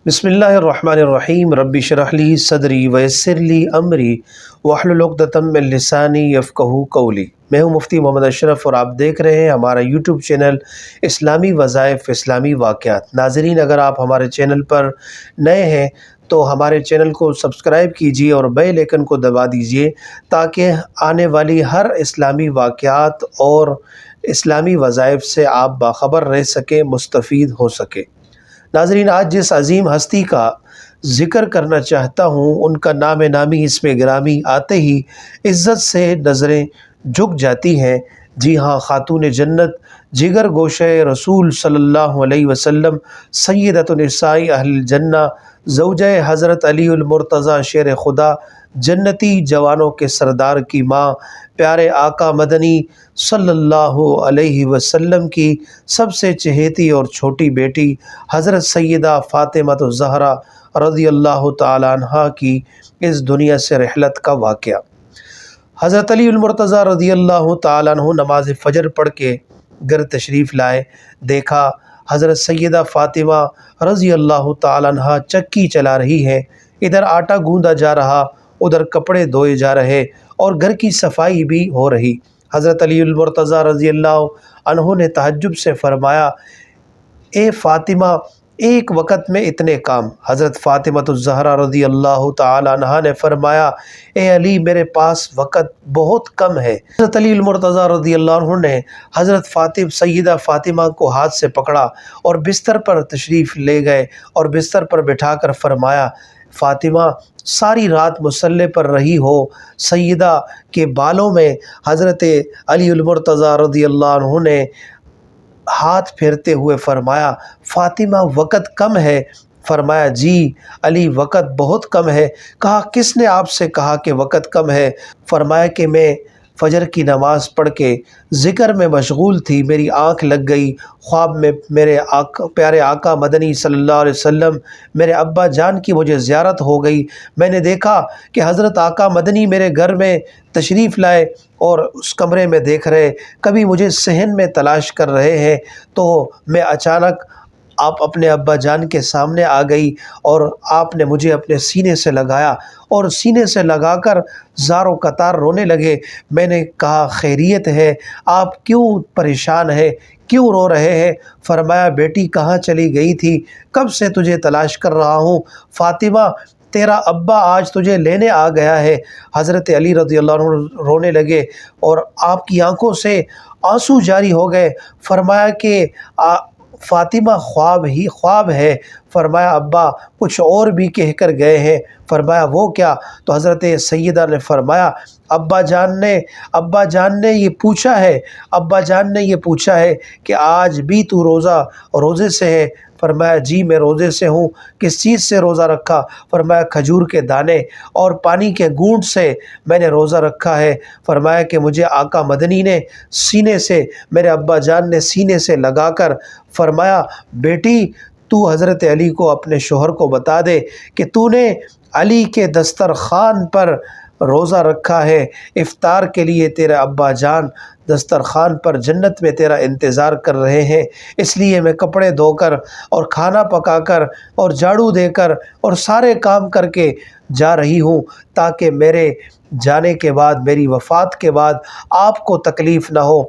بسم اللہ الرحمن الرحیم رب اشرح لی صدری ویسر لی امری واحلل عقدۃ من لسانی یفقہوا قولی۔ میں ہوں مفتی محمد اشرف اور آپ دیکھ رہے ہیں ہمارا یوٹیوب چینل اسلامی وظائف اسلامی واقعات۔ ناظرین، اگر آپ ہمارے چینل پر نئے ہیں تو ہمارے چینل کو سبسکرائب کیجیے اور بیل آئیکن کو دبا دیجیے تاکہ آنے والی ہر اسلامی واقعات اور اسلامی وظائف سے آپ باخبر رہ سکیں، مستفید ہو سکے۔ ناظرین، آج جس عظیم ہستی کا ذکر کرنا چاہتا ہوں ان کا نام نامی اسم گرامی آتے ہی عزت سے نظریں جھک جاتی ہیں۔ جی ہاں، خاتون جنت، جگر گوشہ رسول صلی اللہ علیہ وسلم، سیدۃ النساء اہل الجنہ، زوجہ حضرت علی المرتضیٰ شیر خدا، جنتی جوانوں کے سردار کی ماں، پیارے آقا مدنی صلی اللہ علیہ وسلم کی سب سے چہیتی اور چھوٹی بیٹی حضرت سیدہ فاطمہ الزہرا رضی اللہ تعالی عنہا کی اس دنیا سے رحلت کا واقعہ۔ حضرت علی المرتضیٰ رضی اللہ تعالی عنہ نماز فجر پڑھ کے گھر تشریف لائے، دیکھا حضرت سیدہ فاطمہ رضی اللہ تعالی عنہا چکی چلا رہی ہے، ادھر آٹا گوندا جا رہا، ادھر کپڑے دھوئے جا رہے اور گھر کی صفائی بھی ہو رہی۔ حضرت علی المرتضیٰ رضی اللہ عنہ نے تعجب سے فرمایا، اے فاطمہ، ایک وقت میں اتنے کام؟ حضرت فاطمہ الزہرا رضی اللہ تعالی عنہا نے فرمایا، اے علی، میرے پاس وقت بہت کم ہے۔ حضرت علی المرتضیٰ رضی اللہ عنہ نے حضرت سیدہ فاطمہ کو ہاتھ سے پکڑا اور بستر پر تشریف لے گئے اور بستر پر بٹھا کر فرمایا، فاطمہ، ساری رات مصلی پر رہی ہو۔ سیدہ کے بالوں میں حضرت علی المرتضیٰ رضی اللہ عنہ نے ہاتھ پھیرتے ہوئے فرمایا، فاطمہ، وقت کم ہے؟ فرمایا، جی علی، وقت بہت کم ہے۔ کہا، کس نے آپ سے کہا کہ وقت کم ہے؟ فرمایا کہ میں فجر کی نماز پڑھ کے ذکر میں مشغول تھی، میری آنکھ لگ گئی، خواب میں میرے پیارے آقا مدنی صلی اللہ علیہ وسلم، میرے ابا جان کی مجھے زیارت ہو گئی۔ میں نے دیکھا کہ حضرت آقا مدنی میرے گھر میں تشریف لائے اور اس کمرے میں دیکھ رہے، کبھی مجھے صحن میں تلاش کر رہے ہیں، تو میں اچانک آپ اپنے ابا جان کے سامنے آ گئی اور آپ نے مجھے اپنے سینے سے لگایا اور سینے سے لگا کر زار و قطار رونے لگے۔ میں نے کہا، خیریت ہے؟ آپ کیوں پریشان ہیں؟ کیوں رو رہے ہیں؟ فرمایا، بیٹی کہاں چلی گئی تھی؟ کب سے تجھے تلاش کر رہا ہوں۔ فاطمہ، تیرا ابا آج تجھے لینے آ گیا ہے۔ حضرت علی رضی اللہ عنہ رونے لگے اور آپ کی آنکھوں سے آنسو جاری ہو گئے۔ فرمایا کہ فاطمہ، خواب ہے؟ فرمایا، ابا کچھ اور بھی کہہ کر گئے ہیں۔ فرمایا، وہ کیا؟ تو حضرت سیدہ نے فرمایا، ابا جان نے یہ پوچھا ہے کہ آج بھی تو روزے سے ہے؟ فرمایا، جی میں روزے سے ہوں۔ کس چیز سے روزہ رکھا؟ فرمایا، کھجور کے دانے اور پانی کے گھونٹ سے میں نے روزہ رکھا ہے۔ فرمایا کہ مجھے آقا مدنی نے سینے سے، میرے ابا جان نے سینے سے لگا کر فرمایا، بیٹی تو حضرت علی کو، اپنے شوہر کو بتا دے کہ تو نے علی کے دسترخوان پر روزہ رکھا ہے، افطار کے لیے تیرے ابا جان دسترخوان پر جنت میں تیرا انتظار کر رہے ہیں، اس لیے میں کپڑے دھو کر اور کھانا پکا کر اور جھاڑو دے کر اور سارے کام کر کے جا رہی ہوں تاکہ میرے جانے کے بعد، میری وفات کے بعد آپ کو تکلیف نہ ہو،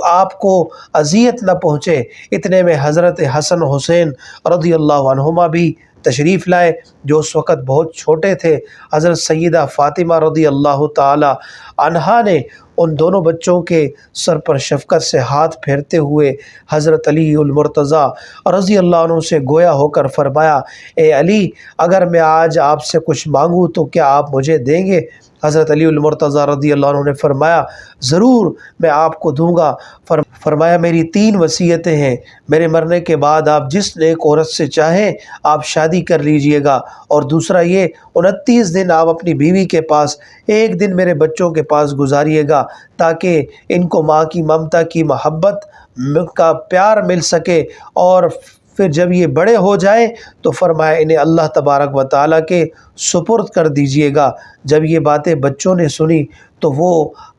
آپ کو اذیت نہ پہنچے۔ اتنے میں حضرت حسن حسین رضی اللہ عنہما بھی تشریف لائے جو اس وقت بہت چھوٹے تھے۔ حضرت سیدہ فاطمہ رضی اللہ تعالی عنہا نے ان دونوں بچوں کے سر پر شفقت سے ہاتھ پھیرتے ہوئے حضرت علی المرتضیٰ رضی اللہ عنہ سے گویا ہو کر فرمایا، اے علی، اگر میں آج آپ سے کچھ مانگوں تو کیا آپ مجھے دیں گے؟ حضرت علی المرتضیٰ رضی اللہ عنہ نے فرمایا، ضرور میں آپ کو دوں گا۔ فرمایا، میری 3 وصیتیں ہیں، میرے مرنے کے بعد آپ جس نیک عورت سے چاہیں آپ شادی کر لیجئے گا، اور دوسرا یہ 29 دن آپ اپنی بیوی کے پاس، 1 دن میرے بچوں کے پاس گزاریے گا تاکہ ان کو ماں کی ممتا کی محبت کا پیار مل سکے، اور پھر جب یہ بڑے ہو جائیں تو فرمایا انہیں اللہ تبارک و تعالیٰ کے سپرد کر دیجئے گا۔ جب یہ باتیں بچوں نے سنی تو وہ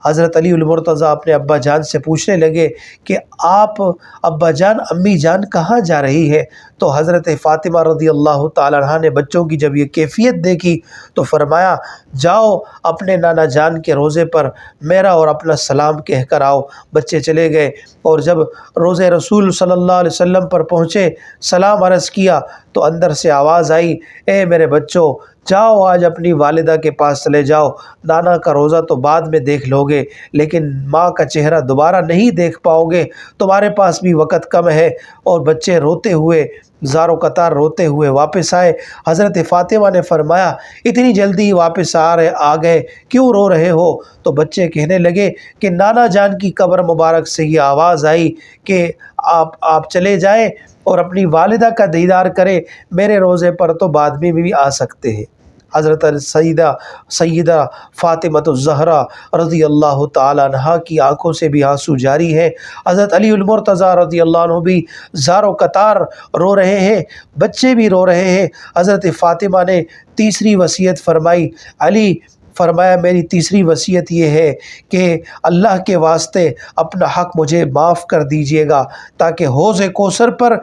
حضرت علی المرتضیٰ اپنے ابا جان سے پوچھنے لگے کہ آپ ابا جان امی جان کہاں جا رہی ہے؟ تو حضرت فاطمہ رضی اللہ تعالیٰ عنہ نے بچوں کی جب یہ کیفیت دیکھی تو فرمایا جاؤ اپنے نانا جان کے روضے پر میرا اور اپنا سلام کہہ کر آؤ۔ بچے چلے گئے اور جب روضے رسول صلی اللہ علیہ وسلم پر پہنچے، سلام عرض کیا تو اندر سے آواز آئی، اے میرے بچوں جاؤ آج اپنی والدہ کے پاس چلے جاؤ، نانا کا روزہ تو بعد میں دیکھ لو گے لیکن ماں کا چہرہ دوبارہ نہیں دیکھ پاؤ گے، تمہارے پاس بھی وقت کم ہے۔ اور بچے روتے ہوئے زار و قطار روتے ہوئے واپس آئے۔ حضرت فاطمہ نے فرمایا اتنی جلدی واپس آ گئے، کیوں رو رہے ہو؟ تو بچے کہنے لگے کہ نانا جان کی قبر مبارک سے یہ آواز آئی کہ آپ چلے جائیں اور اپنی والدہ کا دیدار کریں، میرے روزے پر تو بعد میں بھی آ سکتے ہیں۔ حضرت سیدہ فاطمہ الزہرا رضی اللہ تعالیٰ عنہ کی آنکھوں سے بھی آنسو جاری ہے۔ حضرت علی المرتضیٰ رضی اللہ عنہ بھی زار و قطار رو رہے ہیں، بچے بھی رو رہے ہیں۔ حضرت فاطمہ نے تیسری وصیت فرمائی، علی فرمایا میری تیسری وصیت یہ ہے کہ اللہ کے واسطے اپنا حق مجھے معاف کر دیجئے گا، تاکہ حوض کوثر پر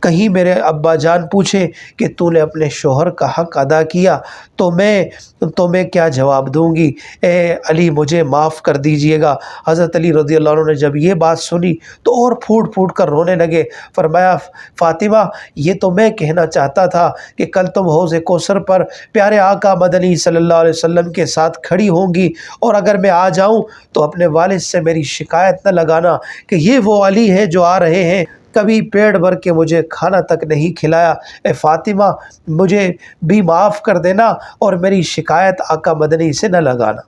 کہیں میرے ابا جان پوچھے کہ تو نے اپنے شوہر کا حق ادا کیا تو میں کیا جواب دوں گی؟ اے علی مجھے معاف کر دیجئے گا۔ حضرت علی رضی اللہ عنہ نے جب یہ بات سنی تو اور پھوٹ پھوٹ کر رونے لگے۔ فرمایا فاطمہ یہ تو میں کہنا چاہتا تھا کہ کل تم حوض کوثر پر پیارے آقا مدنی صلی اللہ علیہ وسلم کے ساتھ کھڑی ہوں گی، اور اگر میں آ جاؤں تو اپنے والد سے میری شکایت نہ لگانا کہ یہ وہ علی ہے جو آ رہے ہیں، کبھی پیٹ بھر کے مجھے کھانا تک نہیں کھلایا۔ اے فاطمہ مجھے بھی معاف کر دینا اور میری شکایت آقا مدنی سے نہ لگانا۔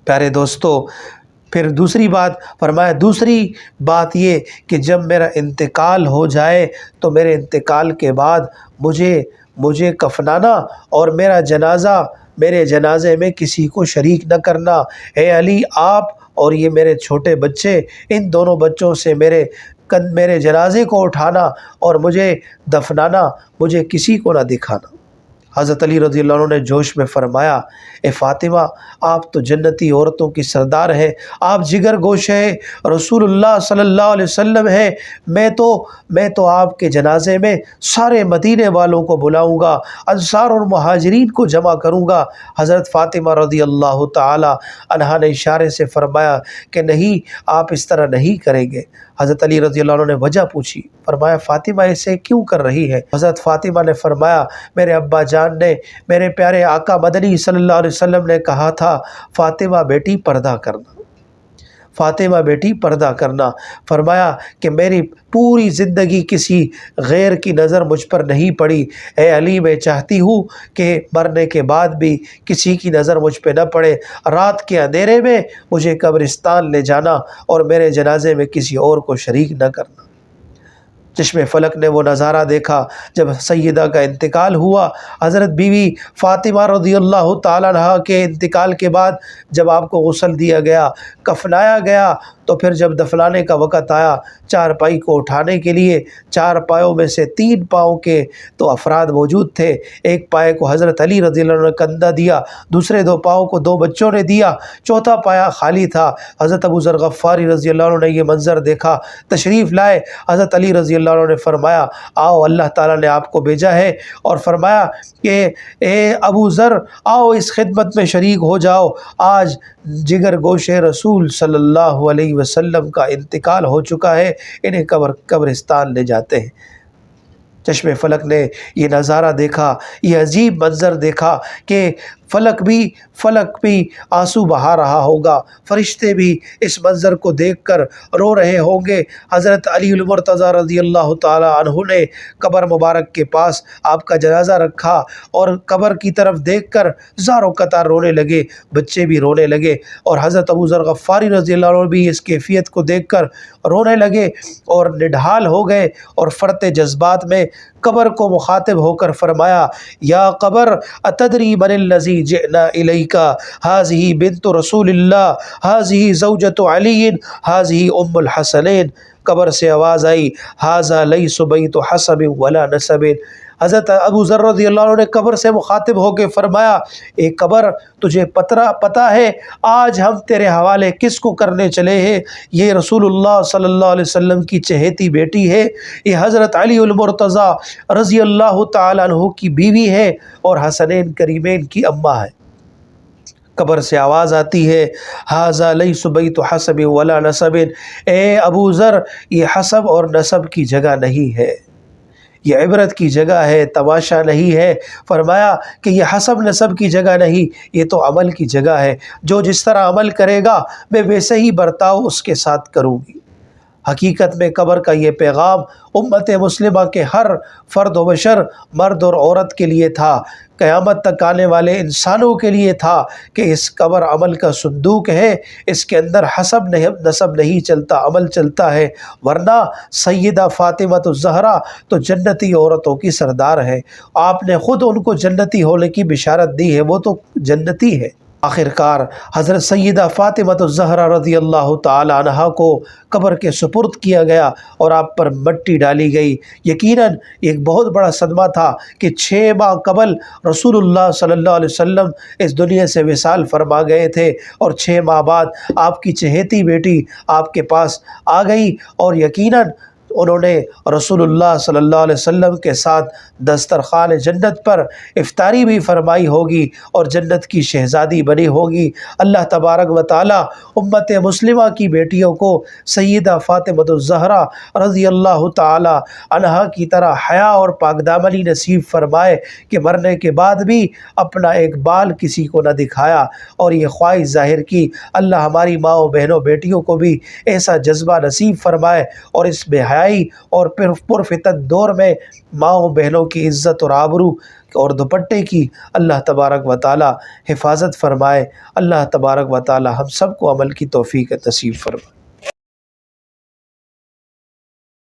پیارے دوستو، پھر دوسری بات فرمایا، دوسری بات یہ کہ جب میرا انتقال ہو جائے تو میرے انتقال کے بعد مجھے کفنانا اور میرے جنازے میں کسی کو شریک نہ کرنا۔ اے علی آپ اور یہ میرے چھوٹے بچے، ان دونوں بچوں سے میرے جنازے کو اٹھانا اور مجھے دفنانا، مجھے کسی کو نہ دکھانا۔ حضرت علی رضی اللہ عنہ نے جوش میں فرمایا، اے فاطمہ آپ تو جنتی عورتوں کی سردار ہیں، آپ جگر گوشہ رسول اللہ صلی اللہ علیہ وسلم ہیں، میں تو آپ کے جنازے میں سارے مدینے والوں کو بلاؤں گا، انصار اور مہاجرین کو جمع کروں گا۔ حضرت فاطمہ رضی اللہ تعالی عنہا نے اشارے سے فرمایا کہ نہیں، آپ اس طرح نہیں کریں گے۔ حضرت علی رضی اللہ عنہ نے وجہ پوچھی، فرمایا فاطمہ ایسے کیوں کر رہی ہے؟ حضرت فاطمہ نے فرمایا میرے ابا جان نے، میرے پیارے آقا مدنی صلی اللہ علیہ وسلم نے کہا تھا فاطمہ بیٹی پردہ کرنا، فاطمہ بیٹی پردہ کرنا۔ فرمایا کہ میری پوری زندگی کسی غیر کی نظر مجھ پر نہیں پڑی، اے علی میں چاہتی ہوں کہ مرنے کے بعد بھی کسی کی نظر مجھ پہ نہ پڑے، رات کے اندھیرے میں مجھے قبرستان لے جانا اور میرے جنازے میں کسی اور کو شریک نہ کرنا۔ چشم فلک نے وہ نظارہ دیکھا جب سیدہ کا انتقال ہوا۔ حضرت بیوی فاطمہ رضی اللہ تعالیٰ عنہ کے انتقال کے بعد جب آپ کو غسل دیا گیا، کفنایا گیا، تو پھر جب دفنانے کا وقت آیا، چارپائی کو اٹھانے کے لیے چار پایوں میں سے 3 پاؤں کے تو افراد موجود تھے، ایک پائے کو حضرت علی رضی اللہ عنہ نے کندھا دیا، دوسرے 2 پاؤں کو 2 بچوں نے دیا، چوتھا پایا خالی تھا۔ حضرت ابو ذر غفاری رضی اللہ عنہ نے یہ منظر دیکھا، تشریف لائے۔ حضرت علی رضی اللہ عنہ نے فرمایا آؤ اللہ تعالیٰ نے آپ کو بھیجا ہے، اور فرمایا کہ اے ابو ذر آؤ اس خدمت میں شریک ہو جاؤ، آج جگر گوشہ رسول صلی اللہ علیہ وسلم کا انتقال ہو چکا ہے، انہیں قبرستان لے جاتے ہیں۔ چشم فلک نے یہ نظارہ دیکھا، یہ عجیب منظر دیکھا کہ فلک بھی آنسو بہا رہا ہوگا، فرشتے بھی اس منظر کو دیکھ کر رو رہے ہوں گے۔ حضرت علی المرتضیٰ رضی اللہ تعالی عنہ نے قبر مبارک کے پاس آپ کا جنازہ رکھا اور قبر کی طرف دیکھ کر زار و قطار رونے لگے، بچے بھی رونے لگے، اور حضرت ابو ذر غفاری رضی اللہ عنہ بھی اس کیفیت کو دیکھ کر رونے لگے اور نڈھال ہو گئے، اور فرط جذبات میں قبر کو مخاطب ہو کر فرمایا یا قبر اتدری من الذی جئنا الیک، ھذہ بنت رسول اللہ، ھذہ زوجۃ علی، ھذہ ام الحسنین۔ قبر سے آواز آئی ھذا لیس بیت حسب ولا نسب۔ حضرت ابو ذر رضی اللہ عنہ نے قبر سے مخاطب ہو کے فرمایا اے قبر تجھے پتہ ہے آج ہم تیرے حوالے کس کو کرنے چلے ہیں؟ یہ رسول اللہ صلی اللہ علیہ وسلم کی چہیتی بیٹی ہے، یہ حضرت علی المرتضیٰ رضی اللہ تعالیٰ عنہ کی بیوی ہے اور حسنین کریمین کی اماں ہے۔ قبر سے آواز آتی ہے ھذا لیس بیت حسب ولا نسب، اے ابو ذر یہ حسب اور نسب کی جگہ نہیں ہے، یہ عبرت کی جگہ ہے، تماشا نہیں ہے۔ فرمایا کہ یہ حسب نسب کی جگہ نہیں، یہ تو عمل کی جگہ ہے، جو جس طرح عمل کرے گا میں ویسے ہی برتاؤ اس کے ساتھ کروں گی۔ حقیقت میں قبر کا یہ پیغام امت مسلمہ کے ہر فرد و بشر، مرد اور عورت کے لیے تھا، قیامت تک آنے والے انسانوں کے لیے تھا کہ اس قبر عمل کا صندوق ہے، اس کے اندر حسب نسب نہیں چلتا، عمل چلتا ہے، ورنہ سیدہ فاطمہ الزہرا تو جنتی عورتوں کی سردار ہے، آپ نے خود ان کو جنتی ہونے کی بشارت دی ہے، وہ تو جنتی ہے۔ آخر کار حضرت سیدہ فاطمہ الزہرا رضی اللہ تعالی عنہا کو قبر کے سپرد کیا گیا اور آپ پر مٹی ڈالی گئی۔ یقیناً ایک بہت بڑا صدمہ تھا کہ 6 ماہ قبل رسول اللہ صلی اللہ علیہ وسلم اس دنیا سے وصال فرما گئے تھے اور 6 ماہ بعد آپ کی چہیتی بیٹی آپ کے پاس آ گئی، اور یقیناً انہوں نے رسول اللہ صلی اللہ علیہ وسلم کے ساتھ دسترخوان جنت پر افطاری بھی فرمائی ہوگی اور جنت کی شہزادی بنی ہوگی۔ اللہ تبارک و تعالی امت مسلمہ کی بیٹیوں کو سیدہ فاطمہ الزہرا رضی اللہ تعالی عنہا کی طرح حیا اور پاک دامنی نصیب فرمائے کہ مرنے کے بعد بھی اپنا ایک بال کسی کو نہ دکھایا، اور یہ خواہش ظاہر کی۔ اللہ ہماری ماؤں بہنوں بیٹیوں کو بھی ایسا جذبہ نصیب فرمائے، اور اس بے حیائی اور پرفتن دور میں ماؤں بہنوں کی عزت اور آبرو اور دوپٹے کی اللہ تبارک و تعالی حفاظت فرمائے۔ اللہ تبارک و تعالی ہم سب کو عمل کی توفیق نصیب فرمائے۔